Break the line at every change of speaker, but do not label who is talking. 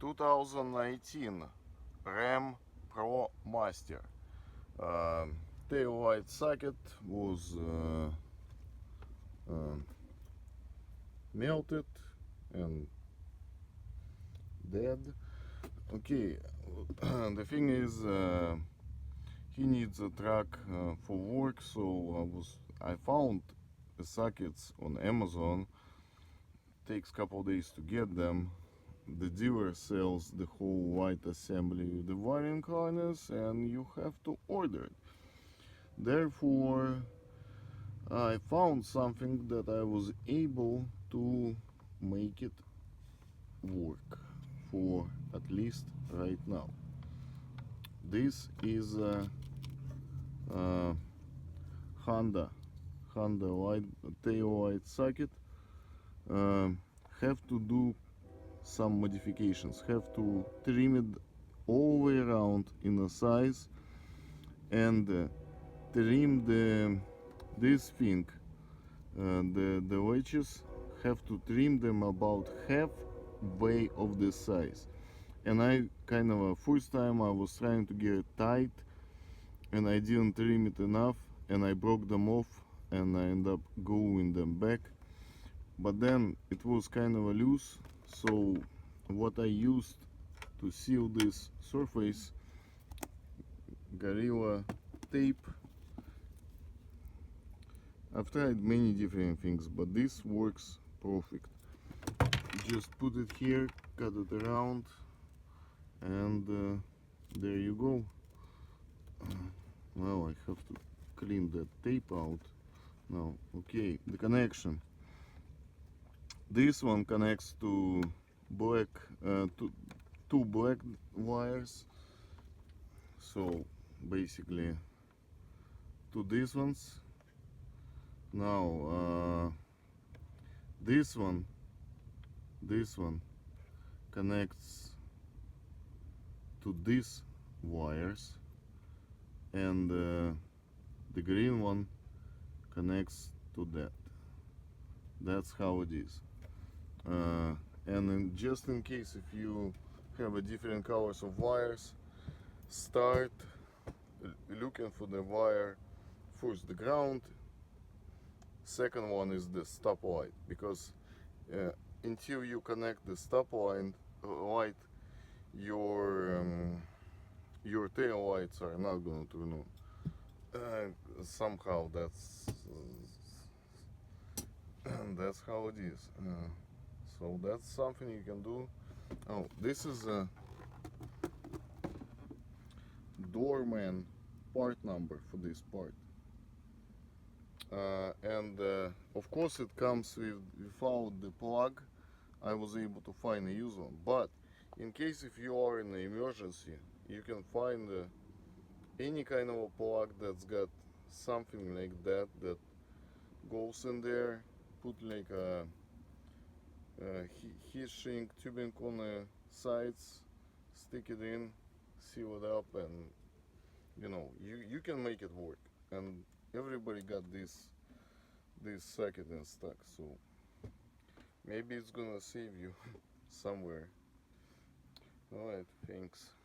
2019 RAM ProMaster. Tail light socket was melted and dead. Okay, the thing is, he needs a track for work, so I found the sockets on Amazon. Takes couple days to get them. The dealer sells the whole white assembly with the wiring harness, and you have to order it. Therefore, I found something that I was able to make it work for at least right now. This is a Honda light tail light socket. Have to do some modifications. Have to trim it all the way around in a size, and trim this thing, the wedges. Have to trim them about halfway of the size. And I kind of first time I was trying to get it tight, and I didn't trim it enough, and I broke them off, and I ended up gluing them back. But then it was kind of loose, so what I used to seal this surface, Gorilla tape. I've tried many different things, but this works perfect. Just put it here, cut it around, and there you go. Well, I have to clean that tape out now. Okay, the connection. This one connects to black, two black wires. So basically to these ones. Now this one connects to these wires, and the green one connects to that. That's how it is. And just in case if you have a different colors of wires, start looking for the wire. First the ground, second one is the stop light, because until you connect the stop light, your tail lights are not going to turn on. Somehow that's how it is. So that's something you can do. Oh, this is a doorman part number for this part, and of course it comes without the plug. I was able to find a used one, but in case if you are in an emergency, you can find any kind of a plug that's got something like that that goes in there. Put like a heat shrink tubing on the sides, stick it in, seal it up, and you can make it work. And everybody got this socket in stock, so maybe it's gonna save you somewhere. Alright, thanks.